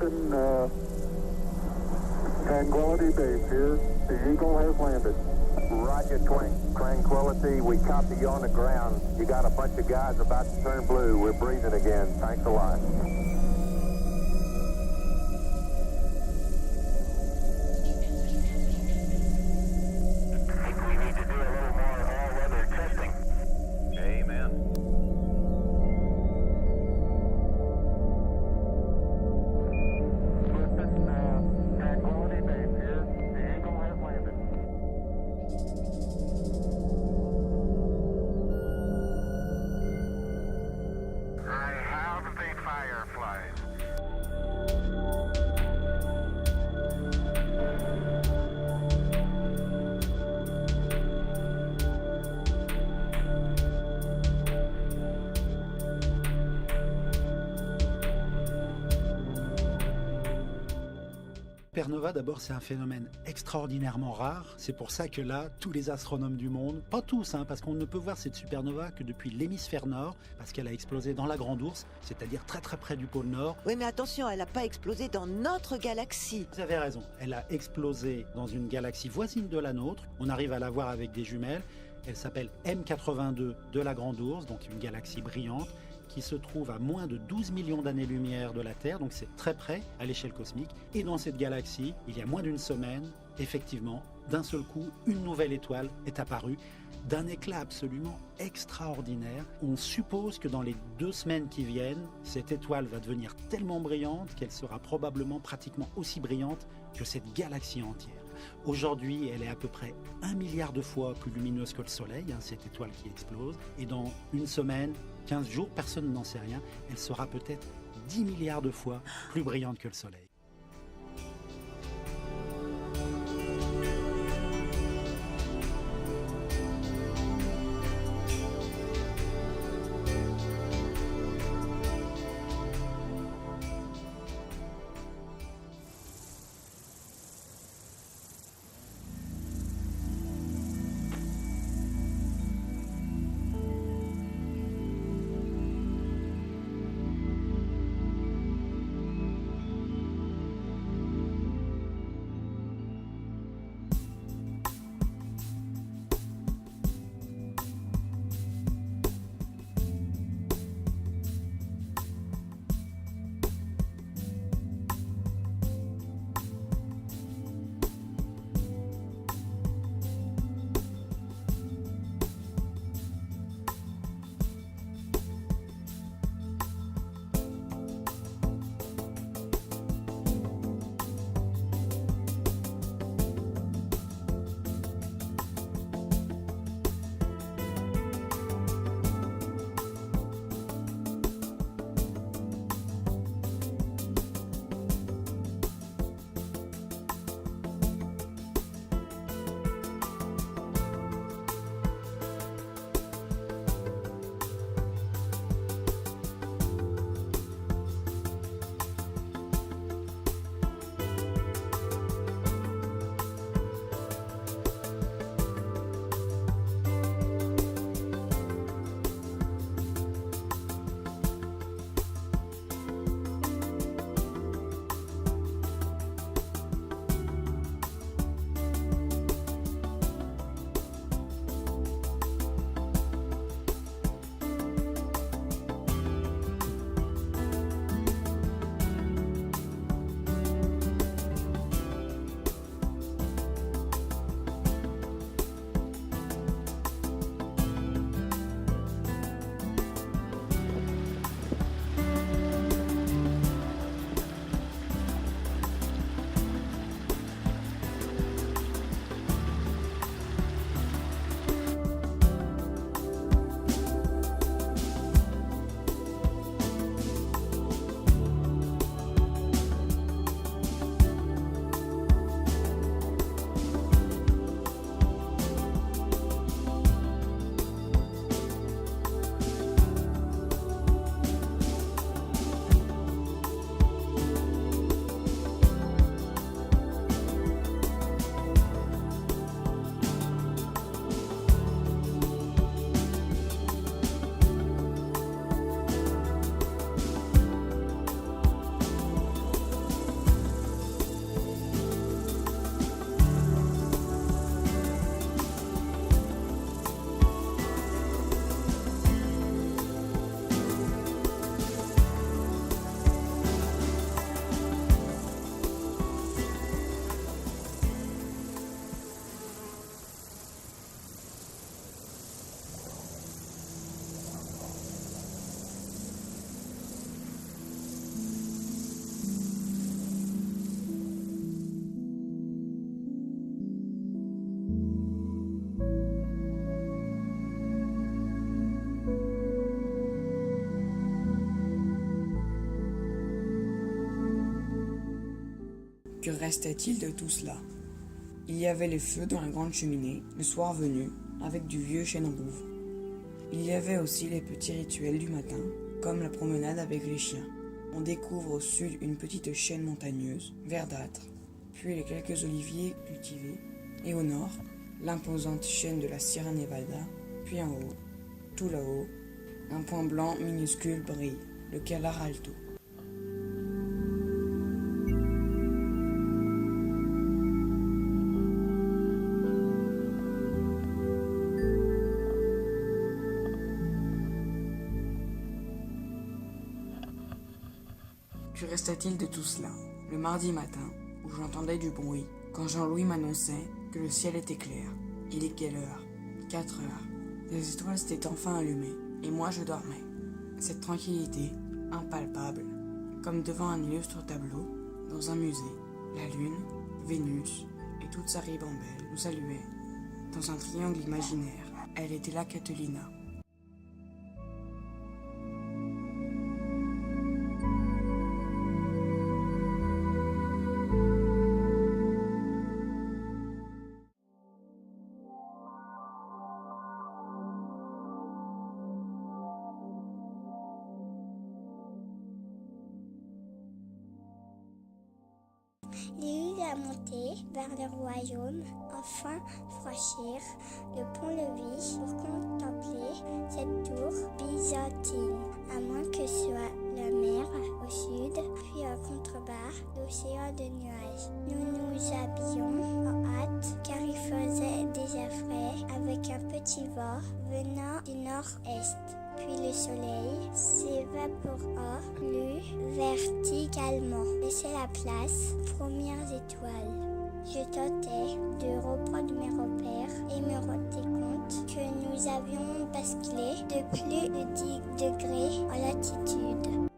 Houston, Tranquility Base here. The Eagle has landed. Roger, Tranquility. We copy you on the ground. You got a bunch of guys about to turn blue. We're breathing again. Thanks a lot. Supernova, d'abord, c'est un phénomène extraordinairement rare. C'est pour ça que là, tous les astronomes du monde, pas tous, parce qu'on ne peut voir cette supernova que depuis l'hémisphère nord, parce qu'elle a explosé dans la Grande Ourse, c'est-à-dire très très près du pôle Nord. Oui, mais attention, elle n'a pas explosé dans notre galaxie. Vous avez raison, elle a explosé dans une galaxie voisine de la nôtre. On arrive à la voir avec des jumelles. Elle s'appelle M82 de la Grande Ourse, donc une galaxie brillante, qui se trouve à moins de 12 millions d'années-lumière de la Terre, donc c'est très près à l'échelle cosmique. Et dans cette galaxie, il y a moins d'une semaine, effectivement, d'un seul coup, une nouvelle étoile est apparue, d'un éclat absolument extraordinaire. On suppose que dans les 2 semaines qui viennent, cette étoile va devenir tellement brillante qu'elle sera probablement pratiquement aussi brillante que cette galaxie entière. Aujourd'hui, elle est à peu près 1 milliard de fois plus lumineuse que le Soleil, cette étoile qui explose. Et dans une semaine, 15 jours, personne n'en sait rien, elle sera peut-être 10 milliards de fois plus brillante que le Soleil. Que restait-il de tout cela? Il y avait les feux dans la grande cheminée, le soir venu, avec du vieux chêne rouge. Il y avait aussi les petits rituels du matin, comme la promenade avec les chiens. On découvre au sud une petite chaîne montagneuse, verdâtre, puis les quelques oliviers cultivés, et au nord, l'imposante chaîne de la Sierra Nevada, puis en haut, tout là-haut, un point blanc minuscule brille, le Calar Alto. Que restait-il de tout cela? Le mardi matin, où j'entendais du bruit, quand Jean-Louis m'annonçait que le ciel était clair. Il est quelle heure? 4 heures. Les étoiles s'étaient enfin allumées, et moi je dormais. Cette tranquillité, impalpable, comme devant un illustre tableau, dans un musée, la lune, Vénus et toute sa ribambelle nous saluaient. Dans un triangle imaginaire, elle était là Catalina. Il eut la montée vers le royaume, enfin franchir le pont-levis pour contempler cette tour byzantine, à moins que soit la mer au sud, puis en contrebas l'océan de nuages. Nous nous habillions en hâte car il faisait déjà frais avec un petit vent venant du nord-est. Puis le soleil s'évapora plus verticalement, laissait la place aux premières étoiles. Je tentais de reprendre mes repères et me rendais compte que nous avions basculé de plus de 10 degrés en latitude.